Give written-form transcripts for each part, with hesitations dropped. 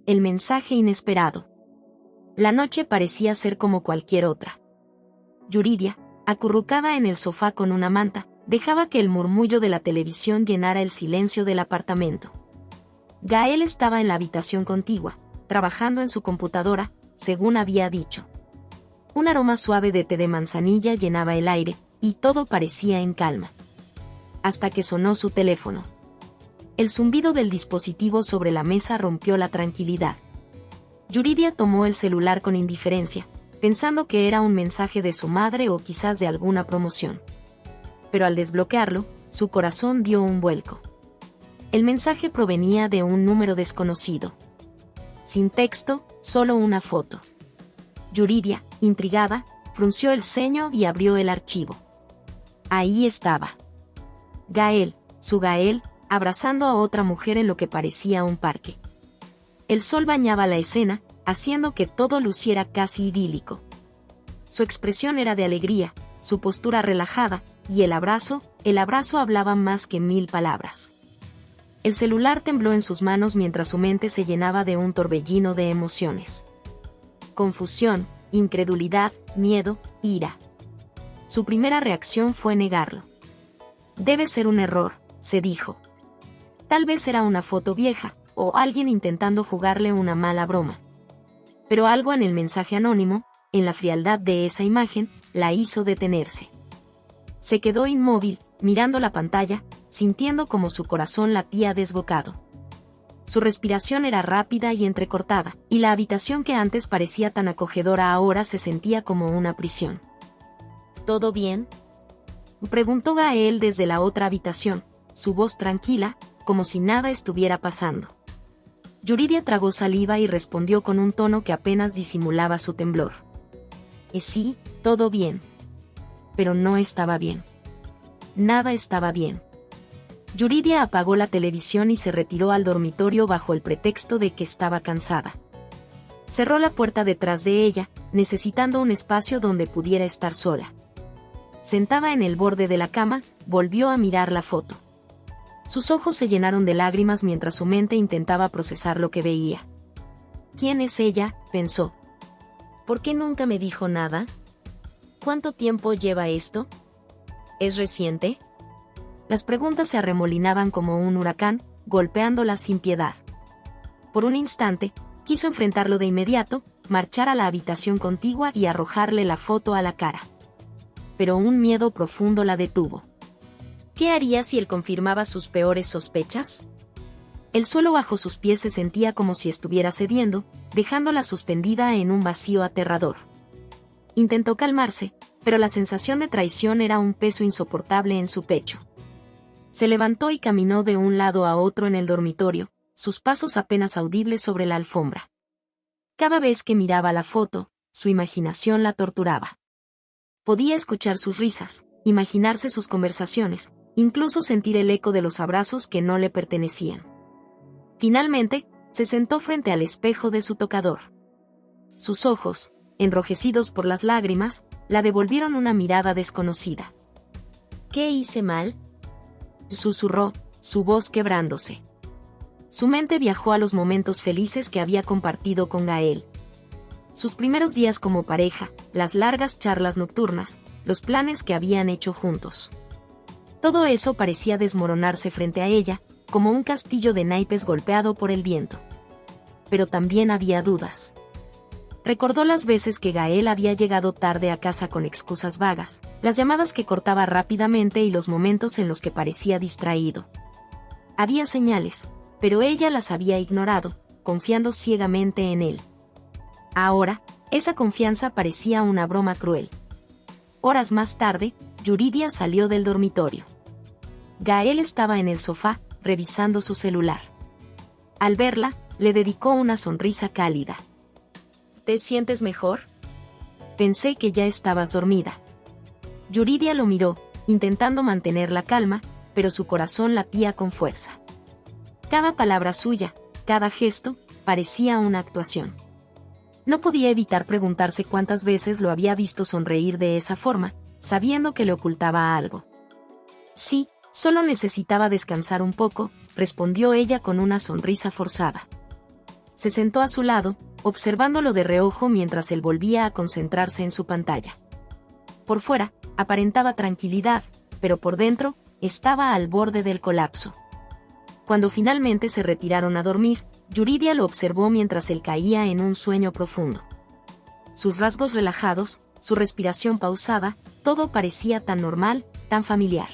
el mensaje inesperado. La noche parecía ser como cualquier otra. Yuridia, acurrucada en el sofá con una manta, dejaba que el murmullo de la televisión llenara el silencio del apartamento. Gael estaba en la habitación contigua, trabajando en su computadora, según había dicho. Un aroma suave de té de manzanilla llenaba el aire, y todo parecía en calma. Hasta que sonó su teléfono. El zumbido del dispositivo sobre la mesa rompió la tranquilidad. Yuridia tomó el celular con indiferencia, pensando que era un mensaje de su madre o quizás de alguna promoción. Pero al desbloquearlo, su corazón dio un vuelco. El mensaje provenía de un número desconocido. Sin texto, solo una foto. Yuridia, intrigada, frunció el ceño y abrió el archivo. Ahí estaba. Gael, su Gael, abrazando a otra mujer en lo que parecía un parque. El sol bañaba la escena, haciendo que todo luciera casi idílico. Su expresión era de alegría, su postura relajada, y el abrazo hablaba más que 1000 palabras. El celular tembló en sus manos mientras su mente se llenaba de un torbellino de emociones. Confusión, incredulidad, miedo, ira. Su primera reacción fue negarlo. Debe ser un error, se dijo. Tal vez era una foto vieja, o alguien intentando jugarle una mala broma. Pero algo en el mensaje anónimo, en la frialdad de esa imagen, la hizo detenerse. Se quedó inmóvil, mirando la pantalla, sintiendo como su corazón latía desbocado. Su respiración era rápida y entrecortada, y la habitación que antes parecía tan acogedora ahora se sentía como una prisión. ¿Todo bien?, preguntó Gael desde la otra habitación, su voz tranquila, como si nada estuviera pasando. Yuridia tragó saliva y respondió con un tono que apenas disimulaba su temblor. Sí, todo bien. Pero no estaba bien. Nada estaba bien. Yuridia apagó la televisión y se retiró al dormitorio bajo el pretexto de que estaba cansada. Cerró la puerta detrás de ella, necesitando un espacio donde pudiera estar sola. Sentada en el borde de la cama, volvió a mirar la foto. Sus ojos se llenaron de lágrimas mientras su mente intentaba procesar lo que veía. ¿Quién es ella?, pensó. ¿Por qué nunca me dijo nada? ¿Cuánto tiempo lleva esto? ¿Es reciente? Las preguntas se arremolinaban como un huracán, golpeándola sin piedad. Por un instante, quiso enfrentarlo de inmediato, marchar a la habitación contigua y arrojarle la foto a la cara. Pero un miedo profundo la detuvo. ¿Qué haría si él confirmaba sus peores sospechas? El suelo bajo sus pies se sentía como si estuviera cediendo, dejándola suspendida en un vacío aterrador. Intentó calmarse, pero la sensación de traición era un peso insoportable en su pecho. Se levantó y caminó de un lado a otro en el dormitorio, sus pasos apenas audibles sobre la alfombra. Cada vez que miraba la foto, su imaginación la torturaba. Podía escuchar sus risas, imaginarse sus conversaciones, incluso sentir el eco de los abrazos que no le pertenecían. Finalmente, se sentó frente al espejo de su tocador. Sus ojos, enrojecidos por las lágrimas, la devolvieron una mirada desconocida. ¿Qué hice mal?, susurró, su voz quebrándose. Su mente viajó a los momentos felices que había compartido con Gael. Sus primeros días como pareja, las largas charlas nocturnas, los planes que habían hecho juntos. Todo eso parecía desmoronarse frente a ella, como un castillo de naipes golpeado por el viento. Pero también había dudas. Recordó las veces que Gael había llegado tarde a casa con excusas vagas, las llamadas que cortaba rápidamente y los momentos en los que parecía distraído. Había señales, pero ella las había ignorado, confiando ciegamente en él. Ahora, esa confianza parecía una broma cruel. Horas más tarde, Yuridia salió del dormitorio. Gael estaba en el sofá, revisando su celular. Al verla, le dedicó una sonrisa cálida. ¿Te sientes mejor? Pensé que ya estabas dormida. Yuridia lo miró, intentando mantener la calma, pero su corazón latía con fuerza. Cada palabra suya, cada gesto, parecía una actuación. No podía evitar preguntarse cuántas veces lo había visto sonreír de esa forma, sabiendo que le ocultaba algo. Sí, solo necesitaba descansar un poco, respondió ella con una sonrisa forzada. Se sentó a su lado, observándolo de reojo mientras él volvía a concentrarse en su pantalla. Por fuera, aparentaba tranquilidad, pero por dentro, estaba al borde del colapso. Cuando finalmente se retiraron a dormir, Yuridia lo observó mientras él caía en un sueño profundo. Sus rasgos relajados, su respiración pausada, todo parecía tan normal, tan familiar.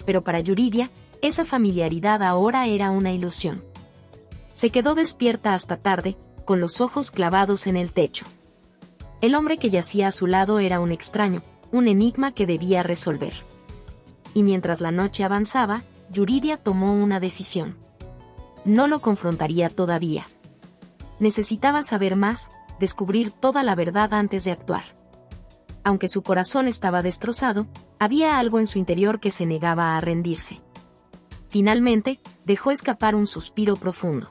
Pero para Yuridia, esa familiaridad ahora era una ilusión. Se quedó despierta hasta tarde, con los ojos clavados en el techo. El hombre que yacía a su lado era un extraño, un enigma que debía resolver. Y mientras la noche avanzaba, Yuridia tomó una decisión. No lo confrontaría todavía. Necesitaba saber más, descubrir toda la verdad antes de actuar. Aunque su corazón estaba destrozado, había algo en su interior que se negaba a rendirse. Finalmente, dejó escapar un suspiro profundo.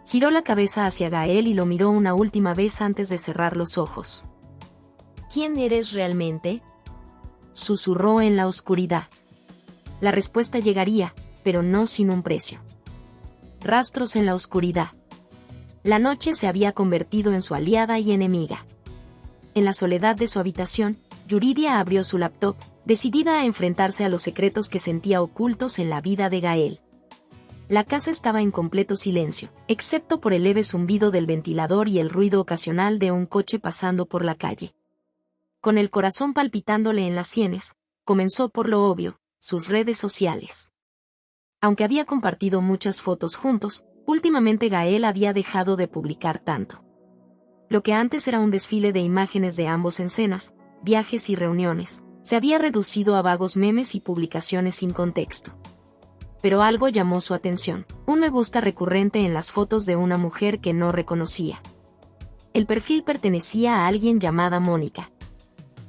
Giró la cabeza hacia Gael y lo miró una última vez antes de cerrar los ojos. ¿Quién eres realmente?, susurró en la oscuridad. La respuesta llegaría, pero no sin un precio. Rastros en la oscuridad. La noche se había convertido en su aliada y enemiga. En la soledad de su habitación, Yuridia abrió su laptop, decidida a enfrentarse a los secretos que sentía ocultos en la vida de Gael. La casa estaba en completo silencio, excepto por el leve zumbido del ventilador y el ruido ocasional de un coche pasando por la calle. Con el corazón palpitándole en las sienes, comenzó por lo obvio, sus redes sociales. Aunque había compartido muchas fotos juntos, últimamente Gael había dejado de publicar tanto. Lo que antes era un desfile de imágenes de ambos en cenas, viajes y reuniones, se había reducido a vagos memes y publicaciones sin contexto. Pero algo llamó su atención, un me gusta recurrente en las fotos de una mujer que no reconocía. El perfil pertenecía a alguien llamada Mónica.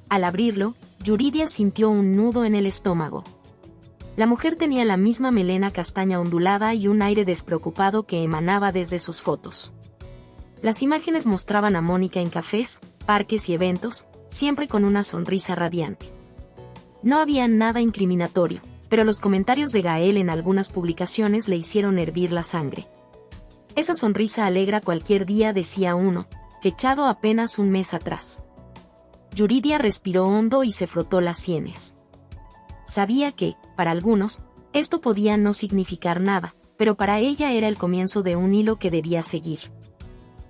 Al abrirlo, Yuridia sintió un nudo en el estómago. La mujer tenía la misma melena castaña ondulada y un aire despreocupado que emanaba desde sus fotos. Las imágenes mostraban a Mónica en cafés, parques y eventos, siempre con una sonrisa radiante. No había nada incriminatorio, pero los comentarios de Gael en algunas publicaciones le hicieron hervir la sangre. Esa sonrisa alegra cualquier día, decía uno, fechado apenas un mes atrás. Yuridia respiró hondo y se frotó las sienes. Sabía que, para algunos, esto podía no significar nada, pero para ella era el comienzo de un hilo que debía seguir.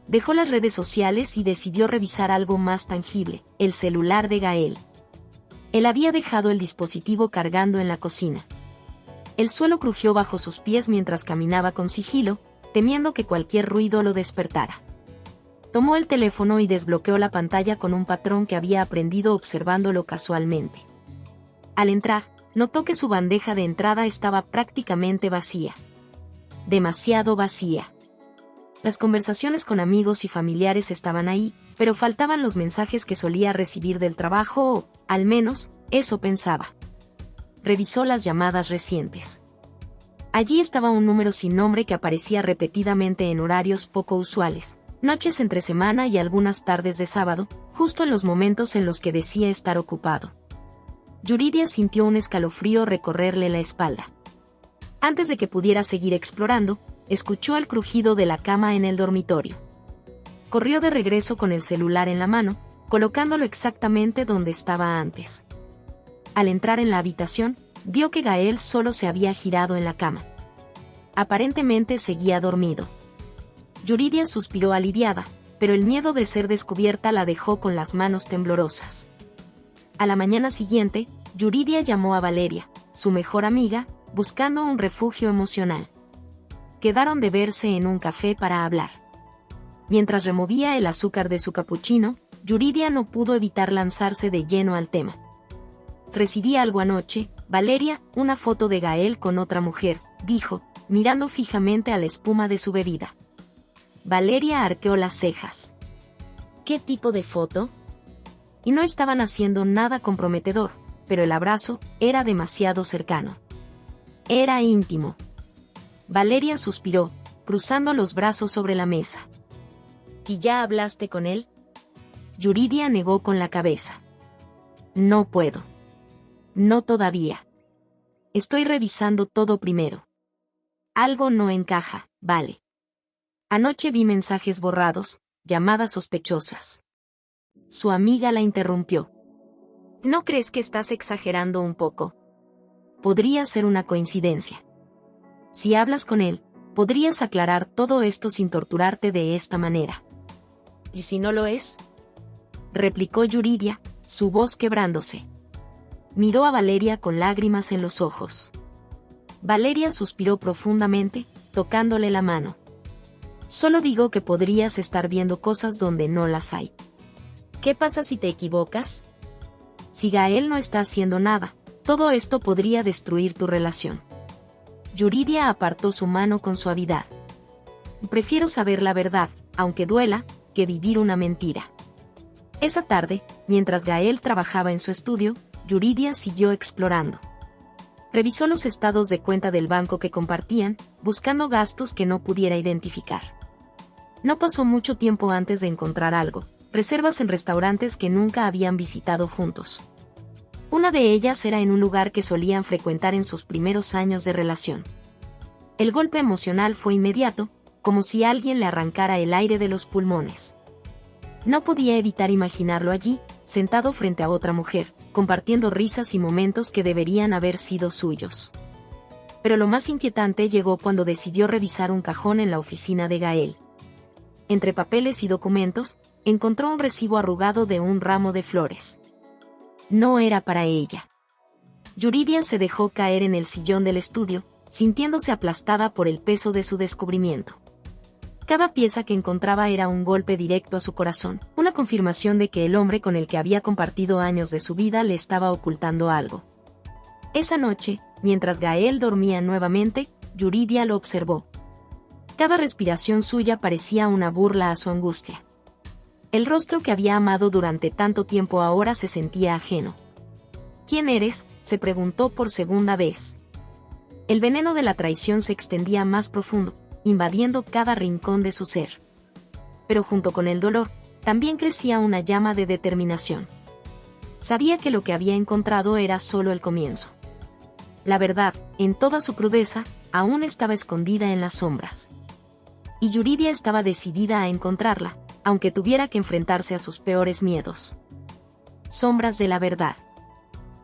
Dejó las redes sociales y decidió revisar algo más tangible, el celular de Gael. Él había dejado el dispositivo cargando en la cocina. El suelo crujió bajo sus pies mientras caminaba con sigilo, temiendo que cualquier ruido lo despertara. Tomó el teléfono y desbloqueó la pantalla con un patrón que había aprendido observándolo casualmente. Al entrar, notó que su bandeja de entrada estaba prácticamente vacía. Demasiado vacía. Las conversaciones con amigos y familiares estaban ahí, pero faltaban los mensajes que solía recibir del trabajo o, al menos, eso pensaba. Revisó las llamadas recientes. Allí estaba un número sin nombre que aparecía repetidamente en horarios poco usuales, noches entre semana y algunas tardes de sábado, justo en los momentos en los que decía estar ocupado. Yuridia sintió un escalofrío recorrerle la espalda. Antes de que pudiera seguir explorando, escuchó el crujido de la cama en el dormitorio. Corrió de regreso con el celular en la mano, colocándolo exactamente donde estaba antes. Al entrar en la habitación, vio que Gael solo se había girado en la cama. Aparentemente seguía dormido. Yuridia suspiró aliviada, pero el miedo de ser descubierta la dejó con las manos temblorosas. A la mañana siguiente, Yuridia llamó a Valeria, su mejor amiga, buscando un refugio emocional. Quedaron de verse en un café para hablar. Mientras removía el azúcar de su capuchino, Yuridia no pudo evitar lanzarse de lleno al tema. Recibí algo anoche, Valeria, una foto de Gael con otra mujer, dijo, mirando fijamente a la espuma de su bebida. Valeria arqueó las cejas. ¿Qué tipo de foto? Y no estaban haciendo nada comprometedor, pero el abrazo era demasiado cercano. Era íntimo. Valeria suspiró, cruzando los brazos sobre la mesa. ¿Y ya hablaste con él? Yuridia negó con la cabeza. No puedo. No todavía. Estoy revisando todo primero. Algo no encaja, vale. Anoche vi mensajes borrados, llamadas sospechosas. Su amiga la interrumpió. ¿No crees que estás exagerando un poco? Podría ser una coincidencia. Si hablas con él, podrías aclarar todo esto sin torturarte de esta manera. ¿Y si no lo es? Replicó Yuridia, su voz quebrándose. Miró a Valeria con lágrimas en los ojos. Valeria suspiró profundamente, tocándole la mano. Solo digo que podrías estar viendo cosas donde no las hay. ¿Qué pasa si te equivocas? Si Gael no está haciendo nada, todo esto podría destruir tu relación. Yuridia apartó su mano con suavidad. Prefiero saber la verdad, aunque duela, que vivir una mentira. Esa tarde, mientras Gael trabajaba en su estudio, Yuridia siguió explorando. Revisó los estados de cuenta del banco que compartían, buscando gastos que no pudiera identificar. No pasó mucho tiempo antes de encontrar algo, reservas en restaurantes que nunca habían visitado juntos. Una de ellas era en un lugar que solían frecuentar en sus primeros años de relación. El golpe emocional fue inmediato, como si alguien le arrancara el aire de los pulmones. No podía evitar imaginarlo allí, sentado frente a otra mujer, compartiendo risas y momentos que deberían haber sido suyos. Pero lo más inquietante llegó cuando decidió revisar un cajón en la oficina de Gael. Entre papeles y documentos, encontró un recibo arrugado de un ramo de flores. No era para ella. Yuridia se dejó caer en el sillón del estudio, sintiéndose aplastada por el peso de su descubrimiento. Cada pieza que encontraba era un golpe directo a su corazón, una confirmación de que el hombre con el que había compartido años de su vida le estaba ocultando algo. Esa noche, mientras Gael dormía nuevamente, Yuridia lo observó. Cada respiración suya parecía una burla a su angustia. El rostro que había amado durante tanto tiempo ahora se sentía ajeno. ¿Quién eres?, se preguntó por segunda vez. El veneno de la traición se extendía más profundo, invadiendo cada rincón de su ser. Pero junto con el dolor, también crecía una llama de determinación. Sabía que lo que había encontrado era solo el comienzo. La verdad, en toda su crudeza, aún estaba escondida en las sombras. Y Yuridia estaba decidida a encontrarla, aunque tuviera que enfrentarse a sus peores miedos. Sombras de la verdad.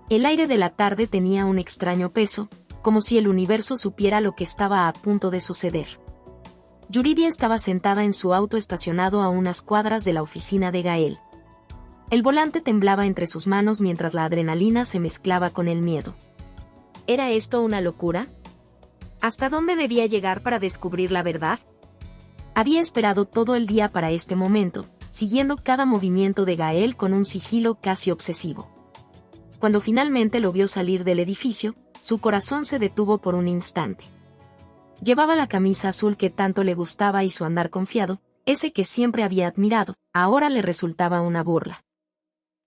El aire de la tarde tenía un extraño peso, como si el universo supiera lo que estaba a punto de suceder. Yuridia estaba sentada en su auto estacionado a unas cuadras de la oficina de Gael. El volante temblaba entre sus manos mientras la adrenalina se mezclaba con el miedo. ¿Era esto una locura? ¿Hasta dónde debía llegar para descubrir la verdad? Había esperado todo el día para este momento, siguiendo cada movimiento de Gael con un sigilo casi obsesivo. Cuando finalmente lo vio salir del edificio, su corazón se detuvo por un instante. Llevaba la camisa azul que tanto le gustaba y su andar confiado, ese que siempre había admirado, ahora le resultaba una burla.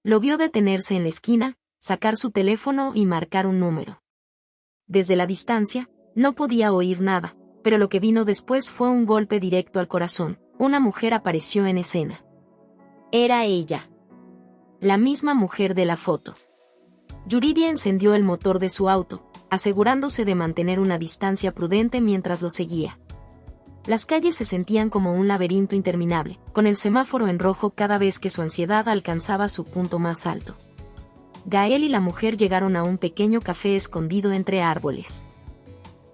Lo vio detenerse en la esquina, sacar su teléfono y marcar un número. Desde la distancia, no podía oír nada, pero lo que vino después fue un golpe directo al corazón. Una mujer apareció en escena. Era ella. La misma mujer de la foto. Yuridia encendió el motor de su auto, asegurándose de mantener una distancia prudente mientras lo seguía. Las calles se sentían como un laberinto interminable, con el semáforo en rojo cada vez que su ansiedad alcanzaba su punto más alto. Gael y la mujer llegaron a un pequeño café escondido entre árboles.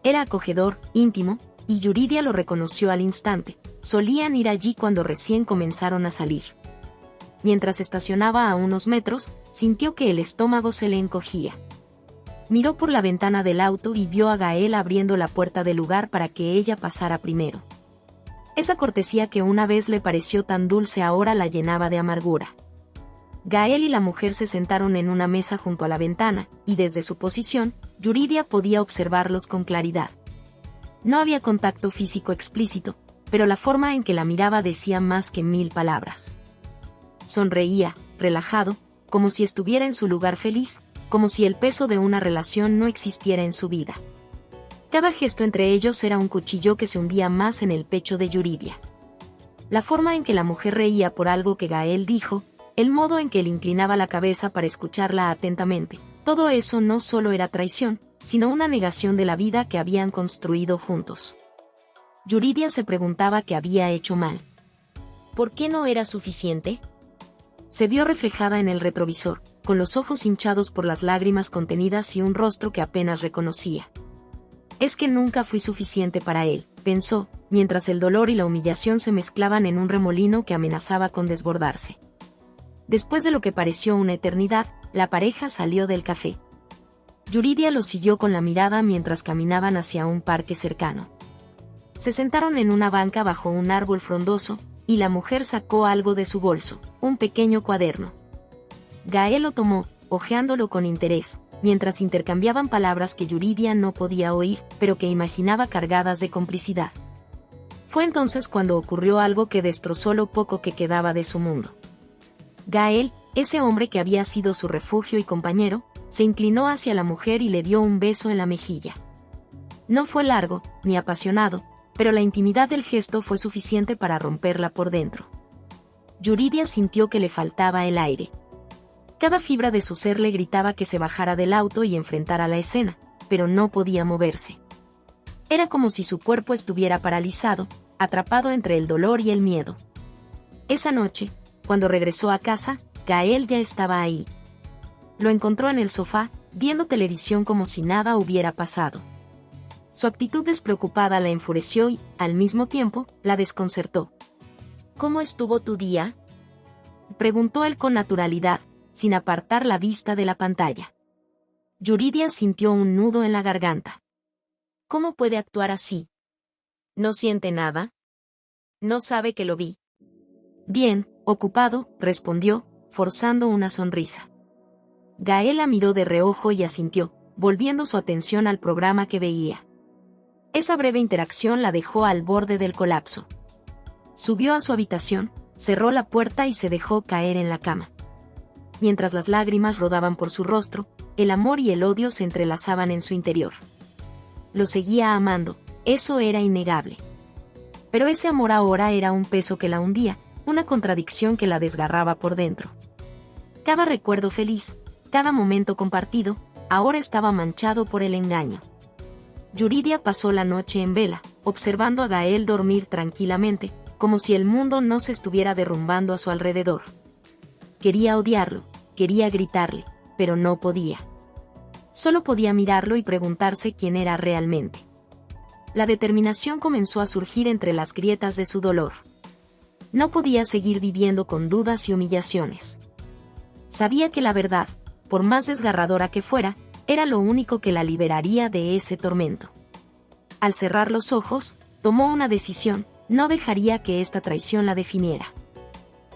Era acogedor, íntimo, y Yuridia lo reconoció al instante. Solían ir allí cuando recién comenzaron a salir. Mientras estacionaba a unos metros, sintió que el estómago se le encogía. Miró por la ventana del auto y vio a Gael abriendo la puerta del lugar para que ella pasara primero. Esa cortesía que una vez le pareció tan dulce ahora la llenaba de amargura. Gael y la mujer se sentaron en una mesa junto a la ventana, y desde su posición, Yuridia podía observarlos con claridad. No había contacto físico explícito, pero la forma en que la miraba decía más que 1000 palabras. Sonreía, relajado, como si estuviera en su lugar feliz, como si el peso de una relación no existiera en su vida. Cada gesto entre ellos era un cuchillo que se hundía más en el pecho de Yuridia. La forma en que la mujer reía por algo que Gael dijo, el modo en que él inclinaba la cabeza para escucharla atentamente, todo eso no solo era traición, sino una negación de la vida que habían construido juntos. Yuridia se preguntaba qué había hecho mal. ¿Por qué no era suficiente? Se vio reflejada en el retrovisor, con los ojos hinchados por las lágrimas contenidas y un rostro que apenas reconocía. Es que nunca fui suficiente para él, pensó, mientras el dolor y la humillación se mezclaban en un remolino que amenazaba con desbordarse. Después de lo que pareció una eternidad, la pareja salió del café. Yuridia lo siguió con la mirada mientras caminaban hacia un parque cercano. Se sentaron en una banca bajo un árbol frondoso, y la mujer sacó algo de su bolso, un pequeño cuaderno. Gael lo tomó, hojeándolo con interés, mientras intercambiaban palabras que Yuridia no podía oír, pero que imaginaba cargadas de complicidad. Fue entonces cuando ocurrió algo que destrozó lo poco que quedaba de su mundo. Gael, ese hombre que había sido su refugio y compañero, se inclinó hacia la mujer y le dio un beso en la mejilla. No fue largo, ni apasionado, pero la intimidad del gesto fue suficiente para romperla por dentro. Yuridia sintió que le faltaba el aire. Cada fibra de su ser le gritaba que se bajara del auto y enfrentara la escena, pero no podía moverse. Era como si su cuerpo estuviera paralizado, atrapado entre el dolor y el miedo. Esa noche, cuando regresó a casa, Gael ya estaba ahí. Lo encontró en el sofá, viendo televisión como si nada hubiera pasado. Su actitud despreocupada la enfureció y, al mismo tiempo, la desconcertó. ¿Cómo estuvo tu día?, preguntó él con naturalidad, sin apartar la vista de la pantalla. Yuridia sintió un nudo en la garganta. ¿Cómo puede actuar así? ¿No siente nada? ¿No sabe que lo vi? Bien, ocupado, respondió, forzando una sonrisa. Gael la miró de reojo y asintió, volviendo su atención al programa que veía. Esa breve interacción la dejó al borde del colapso. Subió a su habitación, cerró la puerta y se dejó caer en la cama. Mientras las lágrimas rodaban por su rostro, el amor y el odio se entrelazaban en su interior. Lo seguía amando, eso era innegable. Pero ese amor ahora era un peso que la hundía, una contradicción que la desgarraba por dentro. Cada recuerdo feliz, cada momento compartido, ahora estaba manchado por el engaño. Yuridia pasó la noche en vela, observando a Gael dormir tranquilamente, como si el mundo no se estuviera derrumbando a su alrededor. Quería odiarlo, quería gritarle, pero no podía. Solo podía mirarlo y preguntarse quién era realmente. La determinación comenzó a surgir entre las grietas de su dolor. No podía seguir viviendo con dudas y humillaciones. Sabía que la verdad, por más desgarradora que fuera, era lo único que la liberaría de ese tormento. Al cerrar los ojos, tomó una decisión: no dejaría que esta traición la definiera.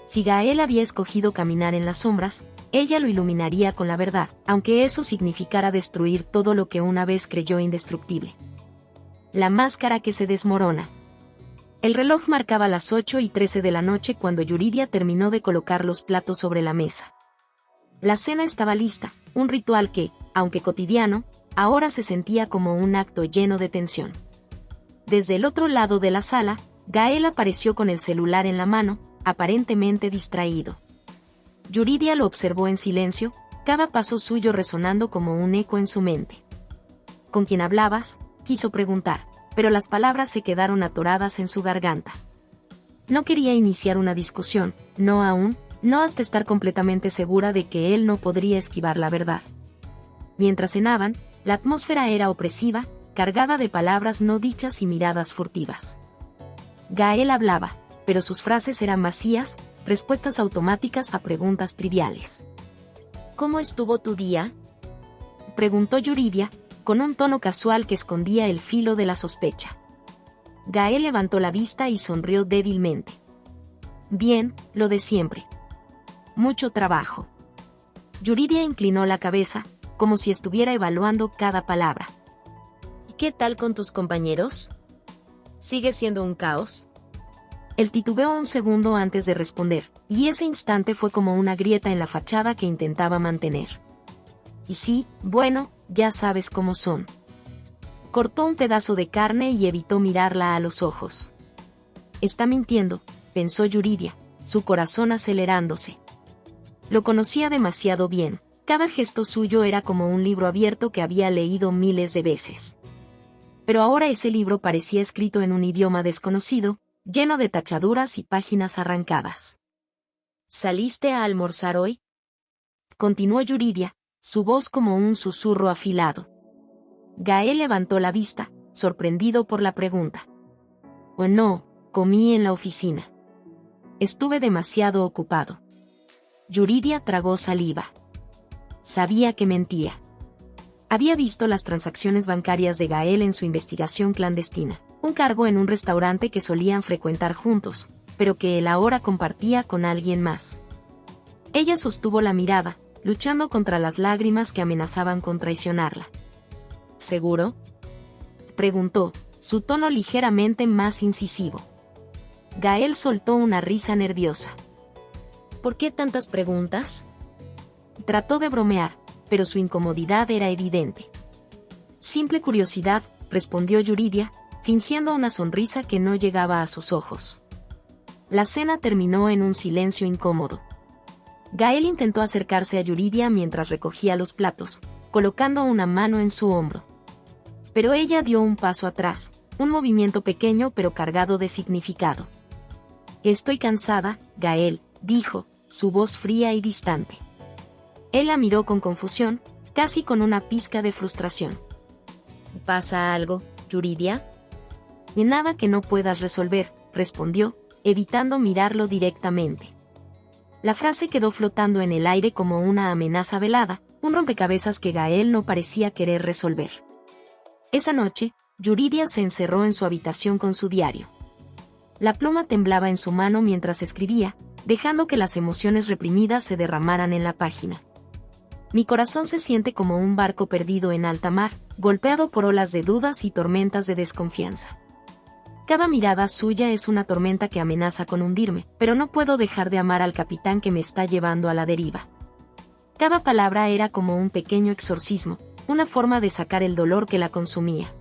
Si Gael había escogido caminar en las sombras, ella lo iluminaría con la verdad, aunque eso significara destruir todo lo que una vez creyó indestructible. La máscara que se desmorona. El reloj marcaba las 8:13 de la noche cuando Yuridia terminó de colocar los platos sobre la mesa. La cena estaba lista, un ritual que, aunque cotidiano, ahora se sentía como un acto lleno de tensión. Desde el otro lado de la sala, Gael apareció con el celular en la mano, aparentemente distraído. Yuridia lo observó en silencio, cada paso suyo resonando como un eco en su mente. ¿Con quién hablabas?, quiso preguntar, pero las palabras se quedaron atoradas en su garganta. No quería iniciar una discusión, no aún, no hasta estar completamente segura de que él no podría esquivar la verdad. Mientras cenaban, la atmósfera era opresiva, cargada de palabras no dichas y miradas furtivas. Gael hablaba, pero sus frases eran vacías, respuestas automáticas a preguntas triviales. ¿Cómo estuvo tu día?, preguntó Yuridia, con un tono casual que escondía el filo de la sospecha. Gael levantó la vista y sonrió débilmente. Bien, lo de siempre. Mucho trabajo. Yuridia inclinó la cabeza, como si estuviera evaluando cada palabra. ¿Y qué tal con tus compañeros? ¿Sigue siendo un caos? Él titubeó un segundo antes de responder, y ese instante fue como una grieta en la fachada que intentaba mantener. Y sí, bueno, ya sabes cómo son. Cortó un pedazo de carne y evitó mirarla a los ojos. Está mintiendo, pensó Yuridia, su corazón acelerándose. Lo conocía demasiado bien, cada gesto suyo era como un libro abierto que había leído miles de veces. pero ahora ese libro parecía escrito en un idioma desconocido, lleno de tachaduras y páginas arrancadas. ¿Saliste a almorzar hoy?, continuó Yuridia, su voz como un susurro afilado. Gael levantó la vista, sorprendido por la pregunta. «Oh no, comí en la oficina. Estuve demasiado ocupado». Yuridia tragó saliva. Sabía que mentía. Había visto las transacciones bancarias de Gael en su investigación clandestina, un cargo en un restaurante que solían frecuentar juntos, pero que él ahora compartía con alguien más. Ella sostuvo la mirada, luchando contra las lágrimas que amenazaban con traicionarla. ¿Seguro?, preguntó, su tono ligeramente más incisivo. Gael soltó una risa nerviosa. ¿Por qué tantas preguntas?, trató de bromear, pero su incomodidad era evidente. Simple curiosidad, respondió Yuridia, fingiendo una sonrisa que no llegaba a sus ojos. La cena terminó en un silencio incómodo. Gael intentó acercarse a Yuridia mientras recogía los platos, colocando una mano en su hombro. Pero ella dio un paso atrás, un movimiento pequeño pero cargado de significado. «Estoy cansada, Gael», dijo, su voz fría y distante. Él la miró con confusión, casi con una pizca de frustración. «¿Pasa algo, Yuridia?». «Nada que no puedas resolver», respondió, evitando mirarlo directamente. La frase quedó flotando en el aire como una amenaza velada, un rompecabezas que Gael no parecía querer resolver. Esa noche, Yuridia se encerró en su habitación con su diario. La pluma temblaba en su mano mientras escribía, dejando que las emociones reprimidas se derramaran en la página. «Mi corazón se siente como un barco perdido en alta mar, golpeado por olas de dudas y tormentas de desconfianza. Cada mirada suya es una tormenta que amenaza con hundirme, pero no puedo dejar de amar al capitán que me está llevando a la deriva». Cada palabra era como un pequeño exorcismo, una forma de sacar el dolor que la consumía.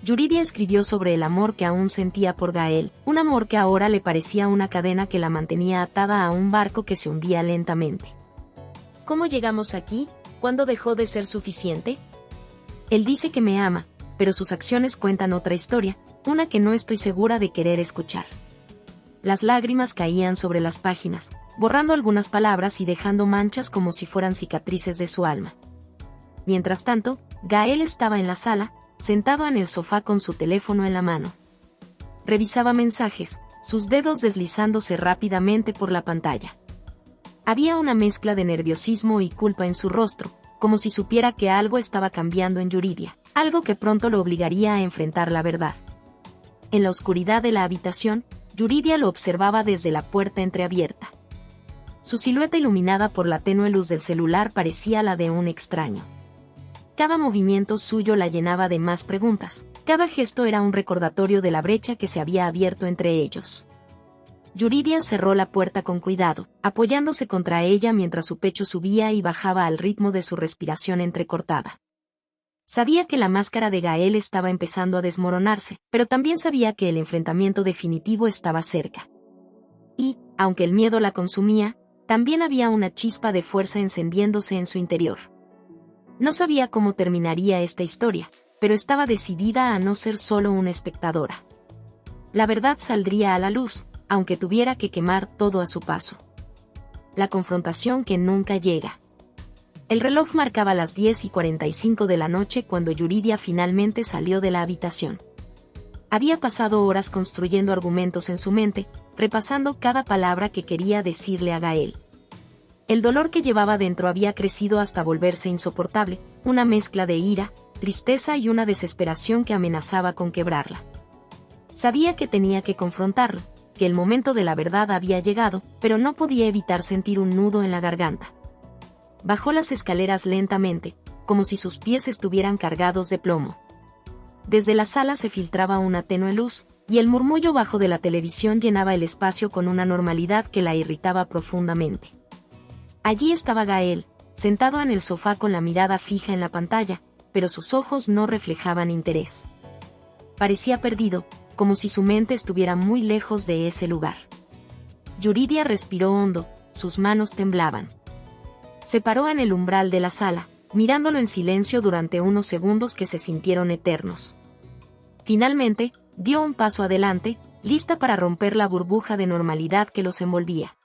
Yuridia escribió sobre el amor que aún sentía por Gael, un amor que ahora le parecía una cadena que la mantenía atada a un barco que se hundía lentamente. «¿Cómo llegamos aquí? ¿Cuándo dejó de ser suficiente? Él dice que me ama, pero sus acciones cuentan otra historia, una que no estoy segura de querer escuchar». Las lágrimas caían sobre las páginas, borrando algunas palabras y dejando manchas como si fueran cicatrices de su alma. Mientras tanto, Gael estaba en la sala, sentado en el sofá con su teléfono en la mano. Revisaba mensajes, sus dedos deslizándose rápidamente por la pantalla. Había una mezcla de nerviosismo y culpa en su rostro, como si supiera que algo estaba cambiando en Yuridia, algo que pronto lo obligaría a enfrentar la verdad. En la oscuridad de la habitación, Yuridia lo observaba desde la puerta entreabierta. Su silueta iluminada por la tenue luz del celular parecía la de un extraño. Cada movimiento suyo la llenaba de más preguntas, cada gesto era un recordatorio de la brecha que se había abierto entre ellos. Yuridia cerró la puerta con cuidado, apoyándose contra ella mientras su pecho subía y bajaba al ritmo de su respiración entrecortada. Sabía que la máscara de Gael estaba empezando a desmoronarse, pero también sabía que el enfrentamiento definitivo estaba cerca. Y, aunque el miedo la consumía, también había una chispa de fuerza encendiéndose en su interior. No sabía cómo terminaría esta historia, pero estaba decidida a no ser solo una espectadora. La verdad saldría a la luz, aunque tuviera que quemar todo a su paso. La confrontación que nunca llega. El reloj marcaba las 10:45 de la noche cuando Yuridia finalmente salió de la habitación. Había pasado horas construyendo argumentos en su mente, repasando cada palabra que quería decirle a Gael. El dolor que llevaba dentro había crecido hasta volverse insoportable, una mezcla de ira, tristeza y una desesperación que amenazaba con quebrarla. Sabía que tenía que confrontarlo, que el momento de la verdad había llegado, pero no podía evitar sentir un nudo en la garganta. Bajó las escaleras lentamente, como si sus pies estuvieran cargados de plomo. Desde la sala se filtraba una tenue luz, y el murmullo bajo de la televisión llenaba el espacio con una normalidad que la irritaba profundamente. Allí estaba Gael, sentado en el sofá con la mirada fija en la pantalla, pero sus ojos no reflejaban interés. Parecía perdido, como si su mente estuviera muy lejos de ese lugar. Yuridia respiró hondo, sus manos temblaban. Se paró en el umbral de la sala, mirándolo en silencio durante unos segundos que se sintieron eternos. Finalmente, dio un paso adelante, lista para romper la burbuja de normalidad que los envolvía.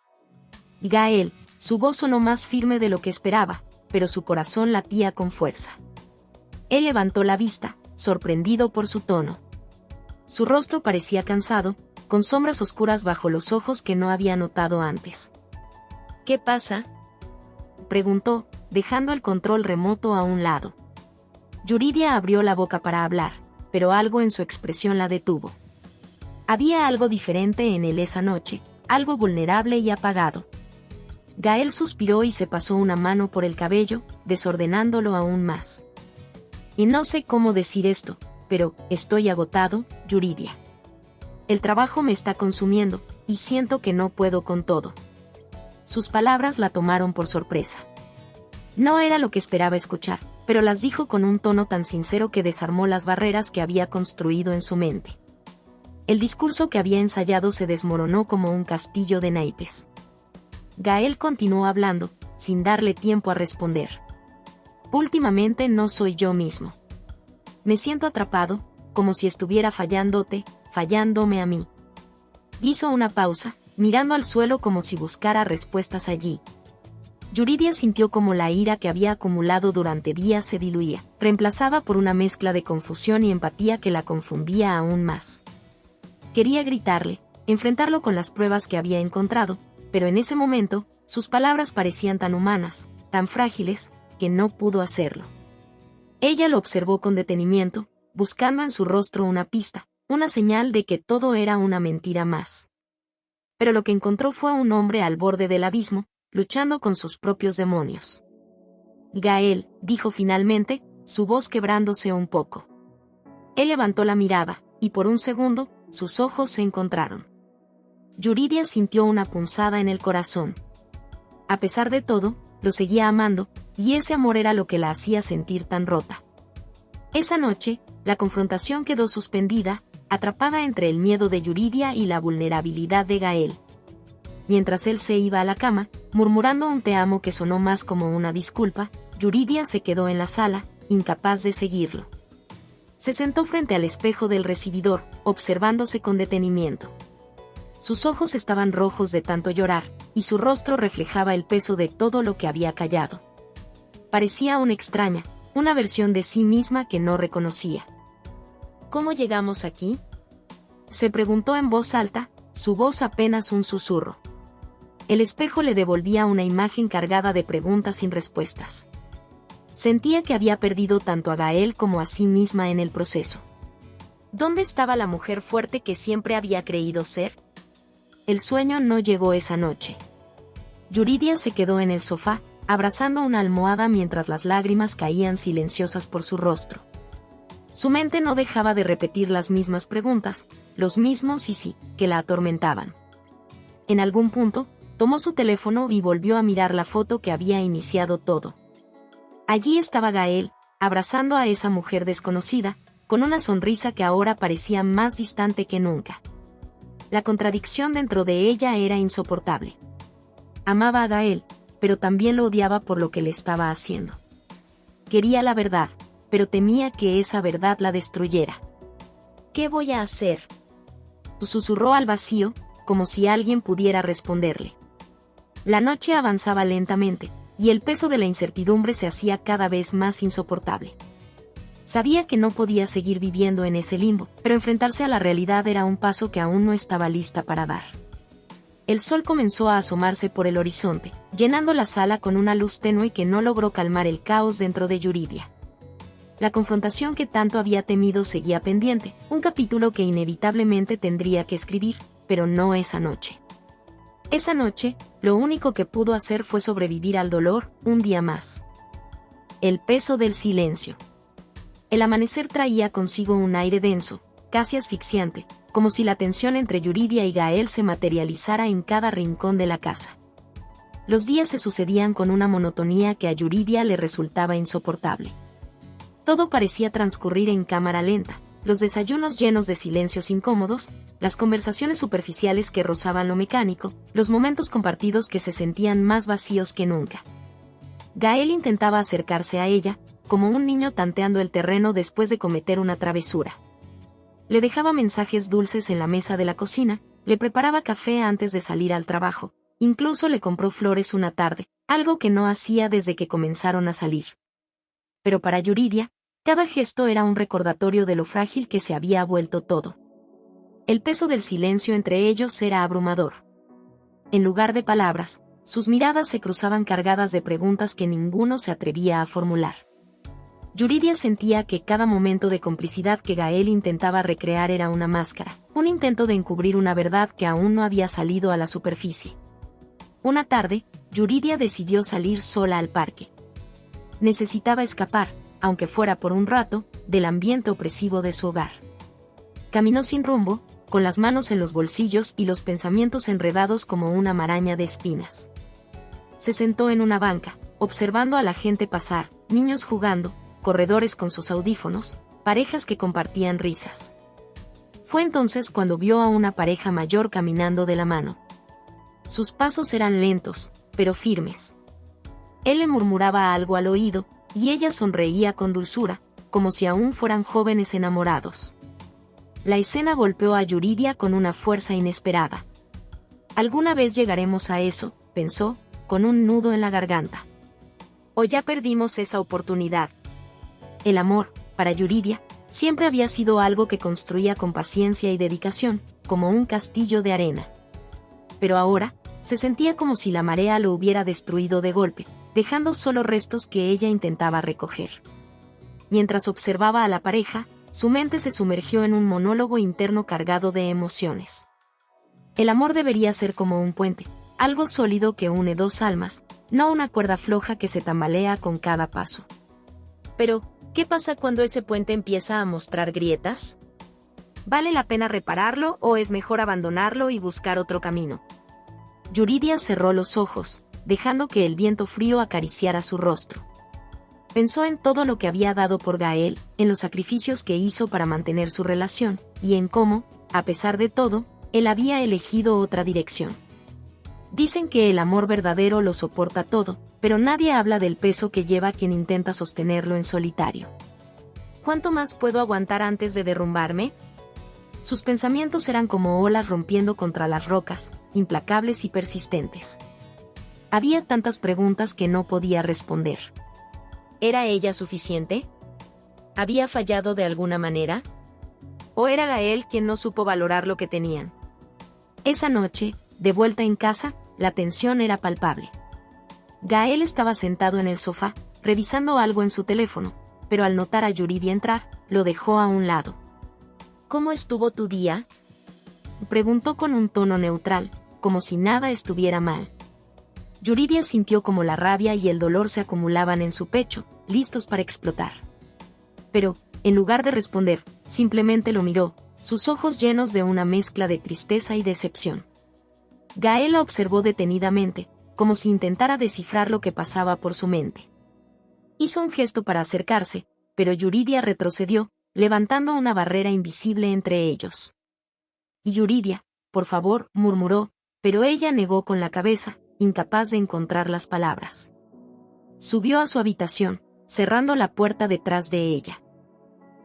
Gael, su voz sonó más firme de lo que esperaba, pero su corazón latía con fuerza. Él levantó la vista, sorprendido por su tono. Su rostro parecía cansado, con sombras oscuras bajo los ojos que no había notado antes. ¿Qué pasa?, preguntó, dejando el control remoto a un lado. Yuridia abrió la boca para hablar, pero algo en su expresión la detuvo. Había algo diferente en él esa noche, algo vulnerable y apagado. Gael suspiró y se pasó una mano por el cabello, desordenándolo aún más. Y no sé cómo decir esto, pero estoy agotado, Yuridia. El trabajo me está consumiendo, y siento que no puedo con todo. Sus palabras la tomaron por sorpresa. No era lo que esperaba escuchar, pero las dijo con un tono tan sincero que desarmó las barreras que había construido en su mente. El discurso que había ensayado se desmoronó como un castillo de naipes. Gael continuó hablando, sin darle tiempo a responder. Últimamente no soy yo mismo. Me siento atrapado, como si estuviera fallándome a mí. Hizo una pausa, mirando al suelo como si buscara respuestas allí. Yuridia sintió como la ira que había acumulado durante días se diluía, reemplazada por una mezcla de confusión y empatía que la confundía aún más. Quería gritarle, enfrentarlo con las pruebas que había encontrado, pero en ese momento, sus palabras parecían tan humanas, tan frágiles, que no pudo hacerlo. Ella lo observó con detenimiento, buscando en su rostro una pista, una señal de que todo era una mentira más. Pero lo que encontró fue a un hombre al borde del abismo, luchando con sus propios demonios. Gael, dijo finalmente, su voz quebrándose un poco. Él levantó la mirada, y por un segundo, sus ojos se encontraron. Yuridia sintió una punzada en el corazón. A pesar de todo, lo seguía amando, y ese amor era lo que la hacía sentir tan rota. Esa noche, la confrontación quedó suspendida, atrapada entre el miedo de Yuridia y la vulnerabilidad de Gael. Mientras él se iba a la cama, murmurando un te amo que sonó más como una disculpa, Yuridia se quedó en la sala, incapaz de seguirlo. Se sentó frente al espejo del recibidor, observándose con detenimiento. Sus ojos estaban rojos de tanto llorar, y su rostro reflejaba el peso de todo lo que había callado. Parecía una extraña, una versión de sí misma que no reconocía. ¿Cómo llegamos aquí?, se preguntó en voz alta, su voz apenas un susurro. El espejo le devolvía una imagen cargada de preguntas sin respuestas. Sentía que había perdido tanto a Gael como a sí misma en el proceso. ¿Dónde estaba la mujer fuerte que siempre había creído ser? El sueño no llegó esa noche. Yuridia se quedó en el sofá, abrazando una almohada mientras las lágrimas caían silenciosas por su rostro. Su mente no dejaba de repetir las mismas preguntas, los mismos sí, que la atormentaban. En algún punto, tomó su teléfono y volvió a mirar la foto que había iniciado todo. Allí estaba Gael, abrazando a esa mujer desconocida, con una sonrisa que ahora parecía más distante que nunca. La contradicción dentro de ella era insoportable. Amaba a Gael, pero también lo odiaba por lo que le estaba haciendo. Quería la verdad, pero temía que esa verdad la destruyera. ¿Qué voy a hacer?, susurró al vacío, como si alguien pudiera responderle. La noche avanzaba lentamente, y el peso de la incertidumbre se hacía cada vez más insoportable. Sabía que no podía seguir viviendo en ese limbo, pero enfrentarse a la realidad era un paso que aún no estaba lista para dar. El sol comenzó a asomarse por el horizonte, llenando la sala con una luz tenue que no logró calmar el caos dentro de Yuridia. La confrontación que tanto había temido seguía pendiente, un capítulo que inevitablemente tendría que escribir, pero no esa noche. Esa noche, lo único que pudo hacer fue sobrevivir al dolor, un día más. El peso del silencio. El amanecer traía consigo un aire denso, casi asfixiante, como si la tensión entre Yuridia y Gael se materializara en cada rincón de la casa. Los días se sucedían con una monotonía que a Yuridia le resultaba insoportable. Todo parecía transcurrir en cámara lenta, los desayunos llenos de silencios incómodos, las conversaciones superficiales que rozaban lo mecánico, los momentos compartidos que se sentían más vacíos que nunca. Gael intentaba acercarse a ella, como un niño tanteando el terreno después de cometer una travesura. Le dejaba mensajes dulces en la mesa de la cocina, le preparaba café antes de salir al trabajo, incluso le compró flores una tarde, algo que no hacía desde que comenzaron a salir. Pero para Yuridia, cada gesto era un recordatorio de lo frágil que se había vuelto todo. El peso del silencio entre ellos era abrumador. En lugar de palabras, sus miradas se cruzaban cargadas de preguntas que ninguno se atrevía a formular. Yuridia sentía que cada momento de complicidad que Gael intentaba recrear era una máscara, un intento de encubrir una verdad que aún no había salido a la superficie. Una tarde, Yuridia decidió salir sola al parque. Necesitaba escapar, aunque fuera por un rato, del ambiente opresivo de su hogar. Caminó sin rumbo, con las manos en los bolsillos y los pensamientos enredados como una maraña de espinas. Se sentó en una banca, observando a la gente pasar, niños jugando, corredores con sus audífonos, parejas que compartían risas. Fue entonces cuando vio a una pareja mayor caminando de la mano. Sus pasos eran lentos, pero firmes. Él le murmuraba algo al oído, y ella sonreía con dulzura, como si aún fueran jóvenes enamorados. La escena golpeó a Yuridia con una fuerza inesperada. Alguna vez llegaremos a eso, pensó, con un nudo en la garganta. O ya perdimos esa oportunidad. El amor, para Yuridia, siempre había sido algo que construía con paciencia y dedicación, como un castillo de arena. Pero ahora, se sentía como si la marea lo hubiera destruido de golpe, dejando solo restos que ella intentaba recoger. Mientras observaba a la pareja, su mente se sumergió en un monólogo interno cargado de emociones. El amor debería ser como un puente, algo sólido que une dos almas, no una cuerda floja que se tambalea con cada paso. Pero, ¿qué pasa cuando ese puente empieza a mostrar grietas? ¿Vale la pena repararlo o es mejor abandonarlo y buscar otro camino? Yuridia cerró los ojos, dejando que el viento frío acariciara su rostro. Pensó en todo lo que había dado por Gael, en los sacrificios que hizo para mantener su relación, y en cómo, a pesar de todo, él había elegido otra dirección. Dicen que el amor verdadero lo soporta todo, pero nadie habla del peso que lleva quien intenta sostenerlo en solitario. ¿Cuánto más puedo aguantar antes de derrumbarme? Sus pensamientos eran como olas rompiendo contra las rocas, implacables y persistentes. Había tantas preguntas que no podía responder. ¿Era ella suficiente? ¿Había fallado de alguna manera? ¿O era Gael quien no supo valorar lo que tenían? Esa noche, de vuelta en casa, la tensión era palpable. Gael estaba sentado en el sofá, revisando algo en su teléfono, pero al notar a Yuridia entrar, lo dejó a un lado. ¿Cómo estuvo tu día?, preguntó con un tono neutral, como si nada estuviera mal. Yuridia sintió como la rabia y el dolor se acumulaban en su pecho, listos para explotar. Pero, en lugar de responder, simplemente lo miró, sus ojos llenos de una mezcla de tristeza y decepción. Gael la observó detenidamente, como si intentara descifrar lo que pasaba por su mente. Hizo un gesto para acercarse, pero Yuridia retrocedió, levantando una barrera invisible entre ellos. Yuridia, por favor, murmuró, pero ella negó con la cabeza, incapaz de encontrar las palabras. Subió a su habitación, cerrando la puerta detrás de ella.